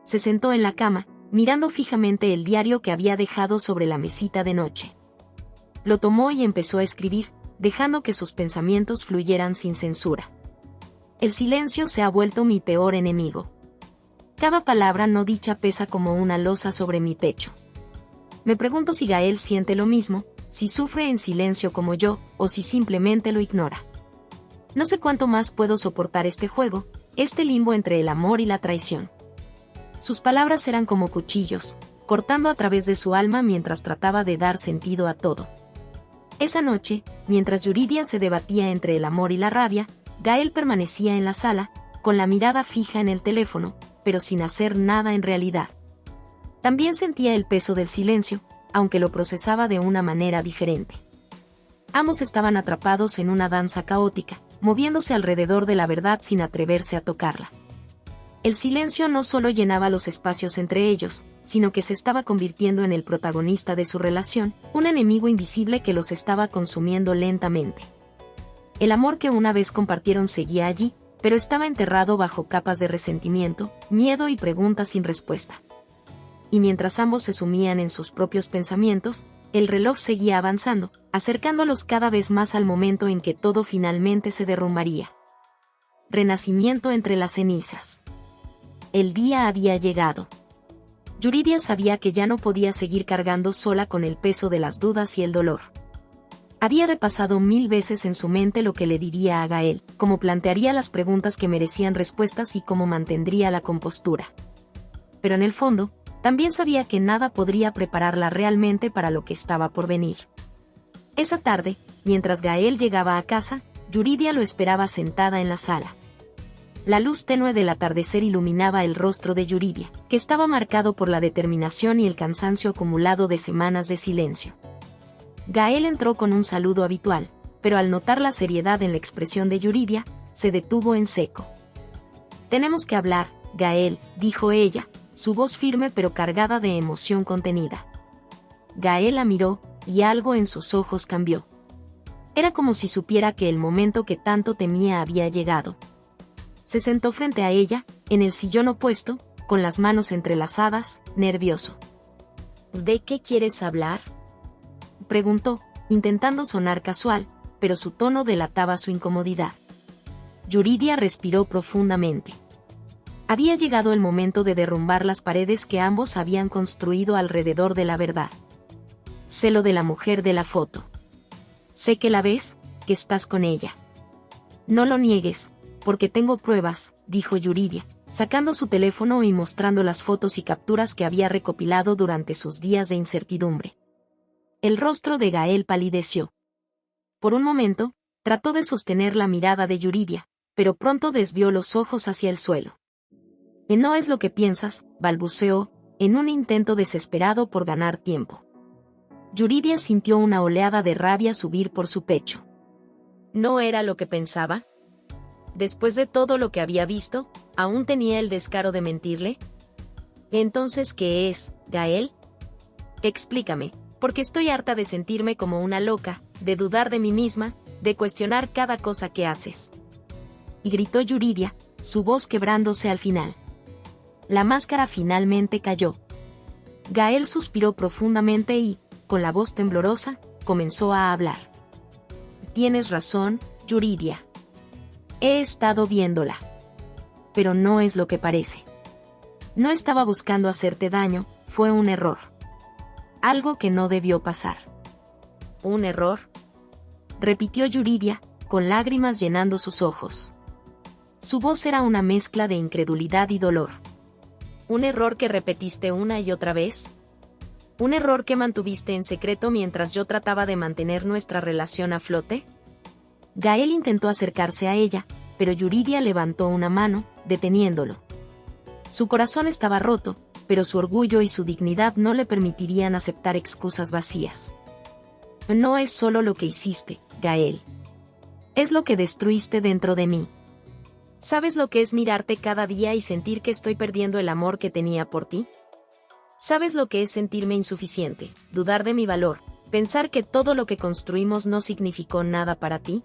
Se sentó en la cama, mirando fijamente el diario que había dejado sobre la mesita de noche. Lo tomó y empezó a escribir, dejando que sus pensamientos fluyeran sin censura. El silencio se ha vuelto mi peor enemigo. Cada palabra no dicha pesa como una losa sobre mi pecho. Me pregunto si Gael siente lo mismo, si sufre en silencio como yo, o si simplemente lo ignora. No sé cuánto más puedo soportar este juego, este limbo entre el amor y la traición. Sus palabras eran como cuchillos, cortando a través de su alma mientras trataba de dar sentido a todo. Esa noche, mientras Yuridia se debatía entre el amor y la rabia, Gael permanecía en la sala, con la mirada fija en el teléfono, pero sin hacer nada en realidad. También sentía el peso del silencio, aunque lo procesaba de una manera diferente. Ambos estaban atrapados en una danza caótica, moviéndose alrededor de la verdad sin atreverse a tocarla. El silencio no solo llenaba los espacios entre ellos, sino que se estaba convirtiendo en el protagonista de su relación, un enemigo invisible que los estaba consumiendo lentamente. El amor que una vez compartieron seguía allí, pero estaba enterrado bajo capas de resentimiento, miedo y preguntas sin respuesta. y mientras ambos se sumían en sus propios pensamientos, el reloj seguía avanzando, acercándolos cada vez más al momento en que todo finalmente se derrumbaría. Renacimiento entre las cenizas. El día había llegado. Yuridia sabía que ya no podía seguir cargando sola con el peso de las dudas y el dolor. Había repasado 1000 veces en su mente lo que le diría a Gael, cómo plantearía las preguntas que merecían respuestas y cómo mantendría la compostura. Pero en el fondo, también sabía que nada podría prepararla realmente para lo que estaba por venir. Esa tarde, mientras Gael llegaba a casa, Yuridia lo esperaba sentada en la sala. La luz tenue del atardecer iluminaba el rostro de Yuridia, que estaba marcado por la determinación y el cansancio acumulado de semanas de silencio. Gael entró con un saludo habitual, pero al notar la seriedad en la expresión de Yuridia, se detuvo en seco. «Tenemos que hablar, Gael», dijo ella, su voz firme pero cargada de emoción contenida. Gael la miró, y algo en sus ojos cambió. Era como si supiera que el momento que tanto temía había llegado. Se sentó frente a ella, en el sillón opuesto, con las manos entrelazadas, nervioso. «¿De qué quieres hablar?», preguntó, intentando sonar casual, pero su tono delataba su incomodidad. Yuridia respiró profundamente. Había llegado el momento de derrumbar las paredes que ambos habían construido alrededor de la verdad. «Sé lo de la mujer de la foto. Sé que la ves, que estás con ella. No lo niegues, porque tengo pruebas», dijo Yuridia, sacando su teléfono y mostrando las fotos y capturas que había recopilado durante sus días de incertidumbre. El rostro de Gael palideció. Por un momento, trató de sostener la mirada de Yuridia, pero pronto desvió los ojos hacia el suelo. «No es lo que piensas», balbuceó, en un intento desesperado por ganar tiempo. Yuridia sintió una oleada de rabia subir por su pecho. ¿No era lo que pensaba? Después de todo lo que había visto, ¿aún tenía el descaro de mentirle? ¿Entonces qué es, Gael? Explícame, porque estoy harta de sentirme como una loca, de dudar de mí misma, de cuestionar cada cosa que haces. Y gritó Yuridia, su voz quebrándose al final. La máscara finalmente cayó. Gael suspiró profundamente y, con la voz temblorosa, comenzó a hablar. «Tienes razón, Yuridia. He estado viéndola. Pero no es lo que parece. No estaba buscando hacerte daño, fue un error. Algo que no debió pasar». «¿Un error?», repitió Yuridia, con lágrimas llenando sus ojos. Su voz era una mezcla de incredulidad y dolor. «¿Un error que repetiste una y otra vez? ¿Un error que mantuviste en secreto mientras yo trataba de mantener nuestra relación a flote?» Gael intentó acercarse a ella, pero Yuridia levantó una mano, deteniéndolo. Su corazón estaba roto, pero su orgullo y su dignidad no le permitirían aceptar excusas vacías. «No es solo lo que hiciste, Gael. Es lo que destruiste dentro de mí. ¿Sabes lo que es mirarte cada día y sentir que estoy perdiendo el amor que tenía por ti? ¿Sabes lo que es sentirme insuficiente, dudar de mi valor, pensar que todo lo que construimos no significó nada para ti?»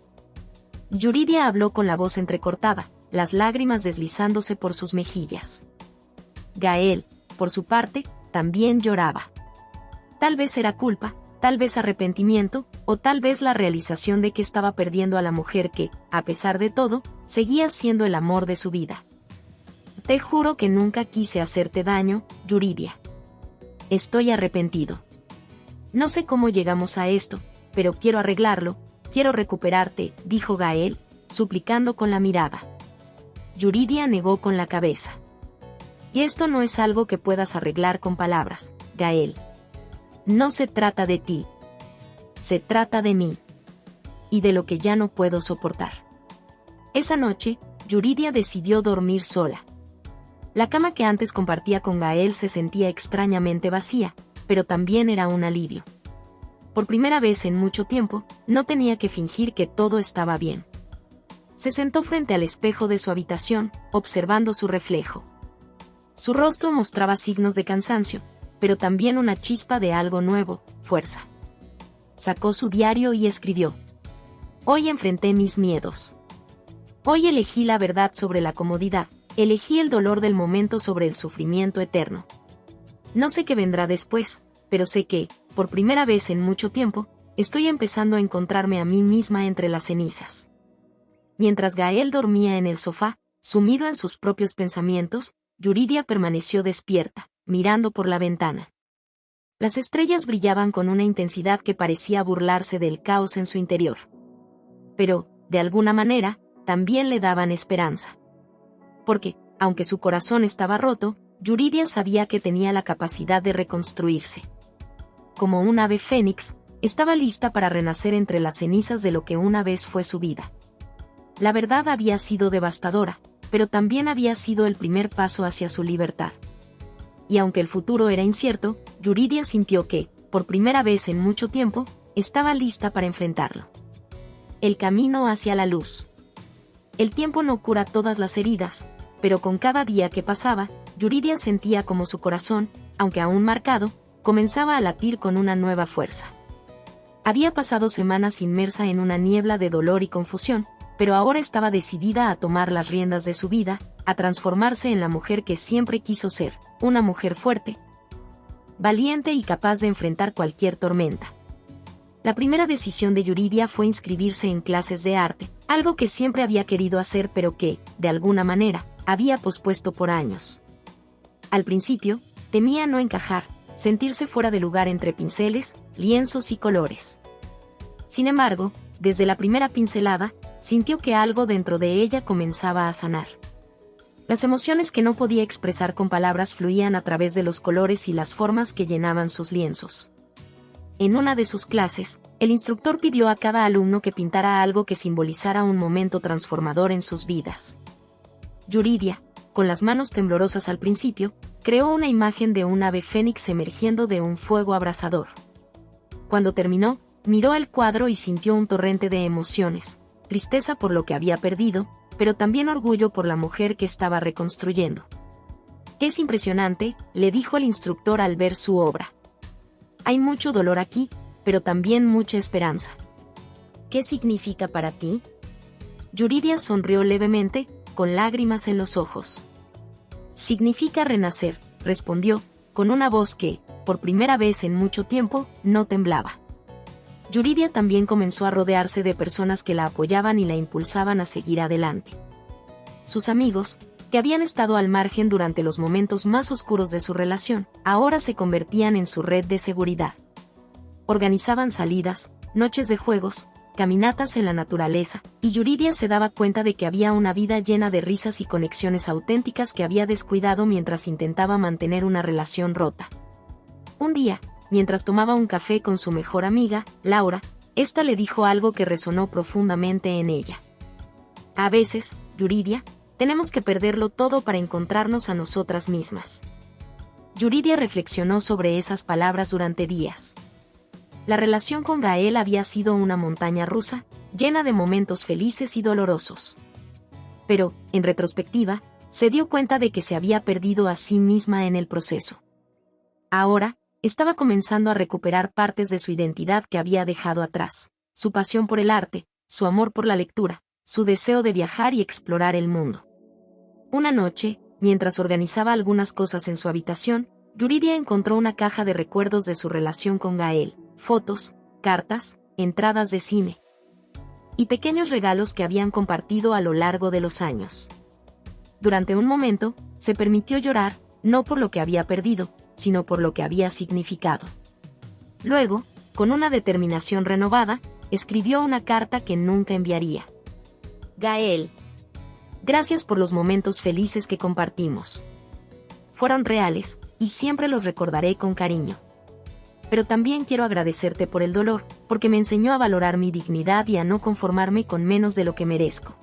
Yuridia habló con la voz entrecortada, las lágrimas deslizándose por sus mejillas. Gael, por su parte, también lloraba. Tal vez era culpa, tal vez arrepentimiento, o tal vez la realización de que estaba perdiendo a la mujer que, a pesar de todo, seguía siendo el amor de su vida. «Te juro que nunca quise hacerte daño, Yuridia. Estoy arrepentido. No sé cómo llegamos a esto, pero quiero arreglarlo, quiero recuperarte», dijo Gael, suplicando con la mirada. Yuridia negó con la cabeza. «Y esto no es algo que puedas arreglar con palabras, Gael. No se trata de ti. Se trata de mí. Y de lo que ya no puedo soportar». Esa noche, Yuridia decidió dormir sola. La cama que antes compartía con Gael se sentía extrañamente vacía, pero también era un alivio. Por primera vez en mucho tiempo, no tenía que fingir que todo estaba bien. Se sentó frente al espejo de su habitación, observando su reflejo. Su rostro mostraba signos de cansancio, pero también una chispa de algo nuevo, fuerza. Sacó su diario y escribió: «Hoy enfrenté mis miedos. Hoy elegí la verdad sobre la comodidad, elegí el dolor del momento sobre el sufrimiento eterno. No sé qué vendrá después, pero sé que, por primera vez en mucho tiempo, estoy empezando a encontrarme a mí misma entre las cenizas. Mientras Gael dormía en el sofá, sumido en sus propios pensamientos, Yuridia permaneció despierta, mirando por la ventana. Las estrellas brillaban con una intensidad que parecía burlarse del caos en su interior. Pero, de alguna manera, también le daban esperanza. Porque, aunque su corazón estaba roto, Yuridia sabía que tenía la capacidad de reconstruirse. Como un ave fénix, estaba lista para renacer entre las cenizas de lo que una vez fue su vida. La verdad había sido devastadora, pero también había sido el primer paso hacia su libertad. Y aunque el futuro era incierto, Yuridia sintió que, por primera vez en mucho tiempo, estaba lista para enfrentarlo. El camino hacia la luz. El tiempo no cura todas las heridas, pero con cada día que pasaba, Yuridia sentía como su corazón, aunque aún marcado, comenzaba a latir con una nueva fuerza. Había pasado semanas inmersa en una niebla de dolor y confusión, pero ahora estaba decidida a tomar las riendas de su vida, a transformarse en la mujer que siempre quiso ser, una mujer fuerte, valiente y capaz de enfrentar cualquier tormenta. La primera decisión de Yuridia fue inscribirse en clases de arte, algo que siempre había querido hacer pero que, de alguna manera, había pospuesto por años. Al principio, temía no encajar, sentirse fuera de lugar entre pinceles, lienzos y colores. Sin embargo, desde la primera pincelada, sintió que algo dentro de ella comenzaba a sanar. Las emociones que no podía expresar con palabras fluían a través de los colores y las formas que llenaban sus lienzos. En una de sus clases, el instructor pidió a cada alumno que pintara algo que simbolizara un momento transformador en sus vidas. Yuridia, con las manos temblorosas al principio, creó una imagen de un ave fénix emergiendo de un fuego abrasador. Cuando terminó, miró el cuadro y sintió un torrente de emociones, tristeza por lo que había perdido, pero también orgullo por la mujer que estaba reconstruyendo. «Es impresionante», le dijo el instructor al ver su obra. «Hay mucho dolor aquí, pero también mucha esperanza». «¿Qué significa para ti?». Yuridia sonrió levemente, con lágrimas en los ojos. «Significa renacer», respondió, con una voz que, por primera vez en mucho tiempo, no temblaba. Yuridia también comenzó a rodearse de personas que la apoyaban y la impulsaban a seguir adelante. Sus amigos, que habían estado al margen durante los momentos más oscuros de su relación, ahora se convertían en su red de seguridad. Organizaban salidas, noches de juegos, caminatas en la naturaleza, y Yuridia se daba cuenta de que había una vida llena de risas y conexiones auténticas que había descuidado mientras intentaba mantener una relación rota. Un día, mientras tomaba un café con su mejor amiga, Laura, ésta le dijo algo que resonó profundamente en ella. «A veces, Yuridia, tenemos que perderlo todo para encontrarnos a nosotras mismas». Yuridia reflexionó sobre esas palabras durante días. La relación con Gael había sido una montaña rusa, llena de momentos felices y dolorosos. Pero, en retrospectiva, se dio cuenta de que se había perdido a sí misma en el proceso. Ahora, estaba comenzando a recuperar partes de su identidad que había dejado atrás, su pasión por el arte, su amor por la lectura, su deseo de viajar y explorar el mundo. Una noche, mientras organizaba algunas cosas en su habitación, Yuridia encontró una caja de recuerdos de su relación con Gael, fotos, cartas, entradas de cine y pequeños regalos que habían compartido a lo largo de los años. Durante un momento, se permitió llorar, no por lo que había perdido, sino por lo que había significado. Luego, con una determinación renovada, escribió una carta que nunca enviaría. «Gael, gracias por los momentos felices que compartimos. Fueron reales, y siempre los recordaré con cariño. Pero también quiero agradecerte por el dolor, porque me enseñó a valorar mi dignidad y a no conformarme con menos de lo que merezco.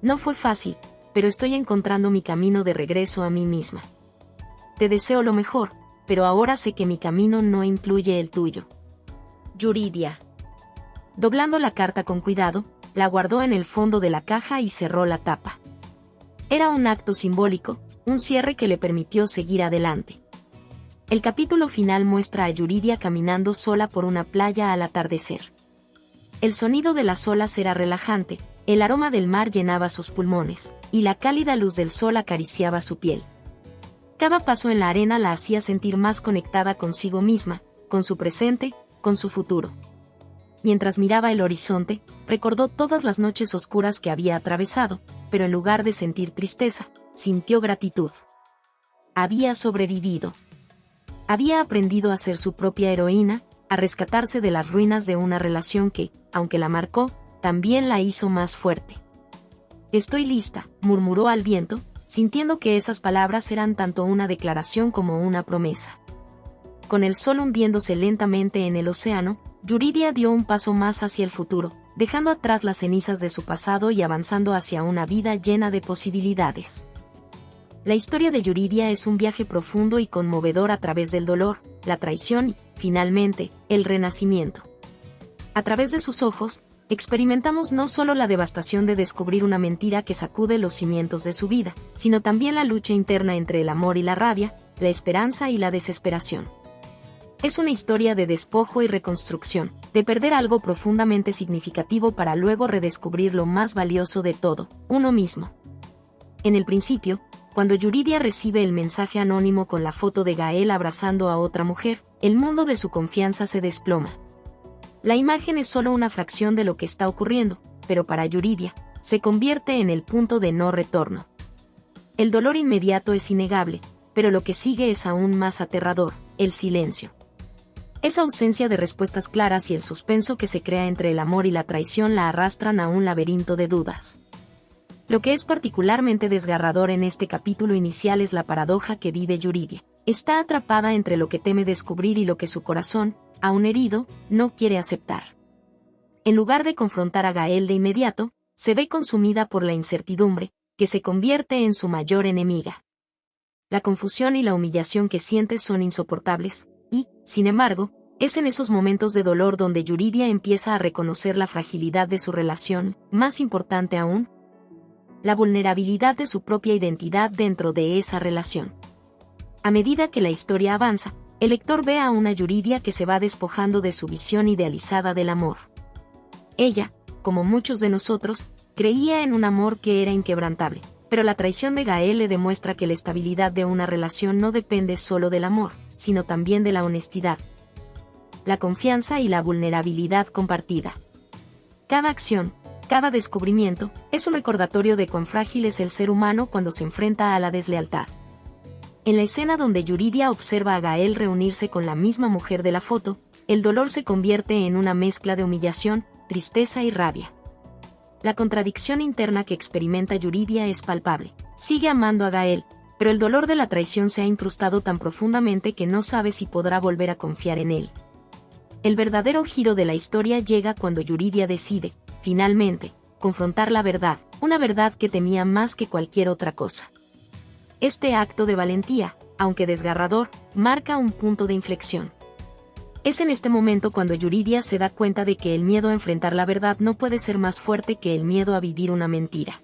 No fue fácil, pero estoy encontrando mi camino de regreso a mí misma. Te deseo lo mejor, pero ahora sé que mi camino no incluye el tuyo. Yuridia». Doblando la carta con cuidado, la guardó en el fondo de la caja y cerró la tapa. Era un acto simbólico, un cierre que le permitió seguir adelante. El capítulo final muestra a Yuridia caminando sola por una playa al atardecer. El sonido de las olas era relajante, el aroma del mar llenaba sus pulmones, y la cálida luz del sol acariciaba su piel. Cada paso en la arena la hacía sentir más conectada consigo misma, con su presente, con su futuro. Mientras miraba el horizonte, recordó todas las noches oscuras que había atravesado, pero en lugar de sentir tristeza, sintió gratitud. Había sobrevivido. Había aprendido a ser su propia heroína, a rescatarse de las ruinas de una relación que, aunque la marcó, también la hizo más fuerte. «Estoy lista», murmuró al viento, sintiendo que esas palabras eran tanto una declaración como una promesa. Con el sol hundiéndose lentamente en el océano, Yuridia dio un paso más hacia el futuro, dejando atrás las cenizas de su pasado y avanzando hacia una vida llena de posibilidades. La historia de Yuridia es un viaje profundo y conmovedor a través del dolor, la traición y, finalmente, el renacimiento. A través de sus ojos, experimentamos no solo la devastación de descubrir una mentira que sacude los cimientos de su vida, sino también la lucha interna entre el amor y la rabia, la esperanza y la desesperación. Es una historia de despojo y reconstrucción, de perder algo profundamente significativo para luego redescubrir lo más valioso de todo, uno mismo. En el principio, cuando Yuridia recibe el mensaje anónimo con la foto de Gael abrazando a otra mujer, el mundo de su confianza se desploma. La imagen es solo una fracción de lo que está ocurriendo, pero para Yuridia, se convierte en el punto de no retorno. El dolor inmediato es innegable, pero lo que sigue es aún más aterrador, el silencio. Esa ausencia de respuestas claras y el suspenso que se crea entre el amor y la traición la arrastran a un laberinto de dudas. Lo que es particularmente desgarrador en este capítulo inicial es la paradoja que vive Yuridia. Está atrapada entre lo que teme descubrir y lo que su corazón, aún herido, no quiere aceptar. En lugar de confrontar a Gael de inmediato, se ve consumida por la incertidumbre, que se convierte en su mayor enemiga. La confusión y la humillación que siente son insoportables, y, sin embargo, es en esos momentos de dolor donde Yuridia empieza a reconocer la fragilidad de su relación, más importante aún, la vulnerabilidad de su propia identidad dentro de esa relación. A medida que la historia avanza, el lector ve a una Yuridia que se va despojando de su visión idealizada del amor. Ella, como muchos de nosotros, creía en un amor que era inquebrantable, pero la traición de Gael le demuestra que la estabilidad de una relación no depende solo del amor, sino también de la honestidad, la confianza y la vulnerabilidad compartida. Cada acción, cada descubrimiento, es un recordatorio de cuán frágil es el ser humano cuando se enfrenta a la deslealtad. En la escena donde Yuridia observa a Gael reunirse con la misma mujer de la foto, el dolor se convierte en una mezcla de humillación, tristeza y rabia. La contradicción interna que experimenta Yuridia es palpable. Sigue amando a Gael, pero el dolor de la traición se ha incrustado tan profundamente que no sabe si podrá volver a confiar en él. El verdadero giro de la historia llega cuando Yuridia decide, finalmente, confrontar la verdad, una verdad que temía más que cualquier otra cosa. Este acto de valentía, aunque desgarrador, marca un punto de inflexión. Es en este momento cuando Yuridia se da cuenta de que el miedo a enfrentar la verdad no puede ser más fuerte que el miedo a vivir una mentira.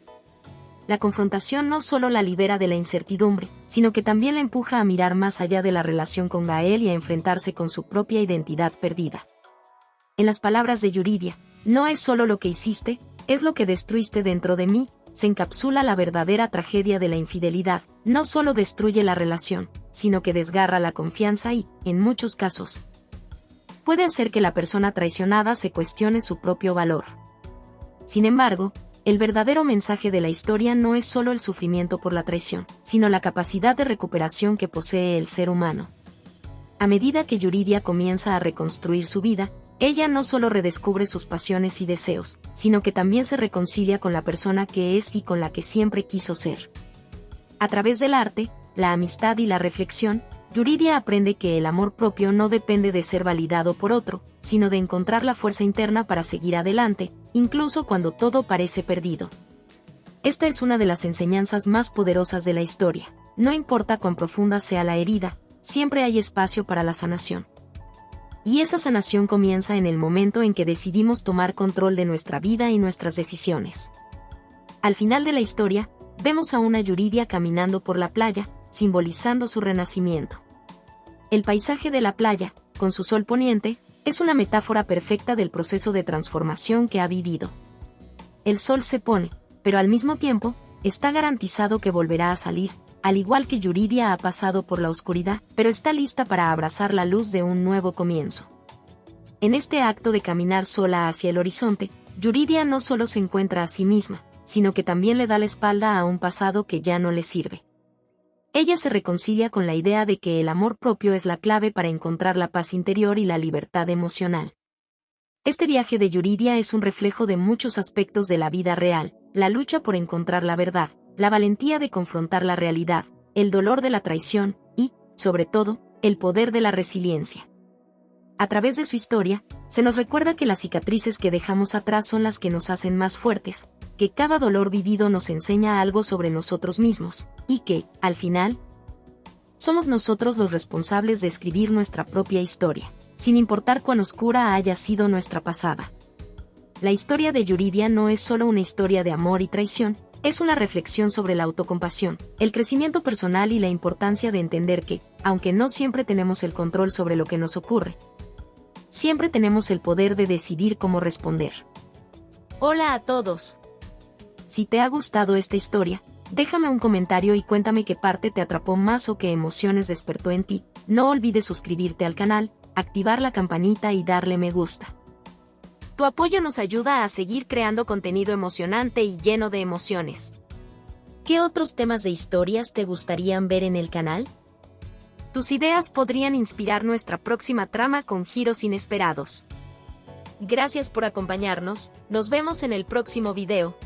La confrontación no solo la libera de la incertidumbre, sino que también la empuja a mirar más allá de la relación con Gael y a enfrentarse con su propia identidad perdida. En las palabras de Yuridia, no es solo lo que hiciste, es lo que destruiste dentro de mí, se encapsula la verdadera tragedia de la infidelidad. No solo destruye la relación, sino que desgarra la confianza y, en muchos casos, puede hacer que la persona traicionada se cuestione su propio valor. Sin embargo, el verdadero mensaje de la historia no es solo el sufrimiento por la traición, sino la capacidad de recuperación que posee el ser humano. A medida que Yuridia comienza a reconstruir su vida, ella no solo redescubre sus pasiones y deseos, sino que también se reconcilia con la persona que es y con la que siempre quiso ser. A través del arte, la amistad y la reflexión, Yuridia aprende que el amor propio no depende de ser validado por otro, sino de encontrar la fuerza interna para seguir adelante, incluso cuando todo parece perdido. Esta es una de las enseñanzas más poderosas de la historia. No importa cuán profunda sea la herida, siempre hay espacio para la sanación. Y esa sanación comienza en el momento en que decidimos tomar control de nuestra vida y nuestras decisiones. Al final de la historia, vemos a una Yuridia caminando por la playa, simbolizando su renacimiento. El paisaje de la playa, con su sol poniente, es una metáfora perfecta del proceso de transformación que ha vivido. El sol se pone, pero al mismo tiempo, está garantizado que volverá a salir, al igual que Yuridia ha pasado por la oscuridad, pero está lista para abrazar la luz de un nuevo comienzo. En este acto de caminar sola hacia el horizonte, Yuridia no solo se encuentra a sí misma, sino que también le da la espalda a un pasado que ya no le sirve. Ella se reconcilia con la idea de que el amor propio es la clave para encontrar la paz interior y la libertad emocional. Este viaje de Yuridia es un reflejo de muchos aspectos de la vida real: la lucha por encontrar la verdad, la valentía de confrontar la realidad, el dolor de la traición y, sobre todo, el poder de la resiliencia. A través de su historia, se nos recuerda que las cicatrices que dejamos atrás son las que nos hacen más fuertes, que cada dolor vivido nos enseña algo sobre nosotros mismos, y que, al final, somos nosotros los responsables de escribir nuestra propia historia, sin importar cuán oscura haya sido nuestra pasada. La historia de Yuridia no es solo una historia de amor y traición, es una reflexión sobre la autocompasión, el crecimiento personal y la importancia de entender que, aunque no siempre tenemos el control sobre lo que nos ocurre, siempre tenemos el poder de decidir cómo responder. Hola a todos. Si te ha gustado esta historia, déjame un comentario y cuéntame qué parte te atrapó más o qué emociones despertó en ti. No olvides suscribirte al canal, activar la campanita y darle me gusta. Tu apoyo nos ayuda a seguir creando contenido emocionante y lleno de emociones. ¿Qué otros temas de historias te gustarían ver en el canal? Tus ideas podrían inspirar nuestra próxima trama con giros inesperados. Gracias por acompañarnos, nos vemos en el próximo video.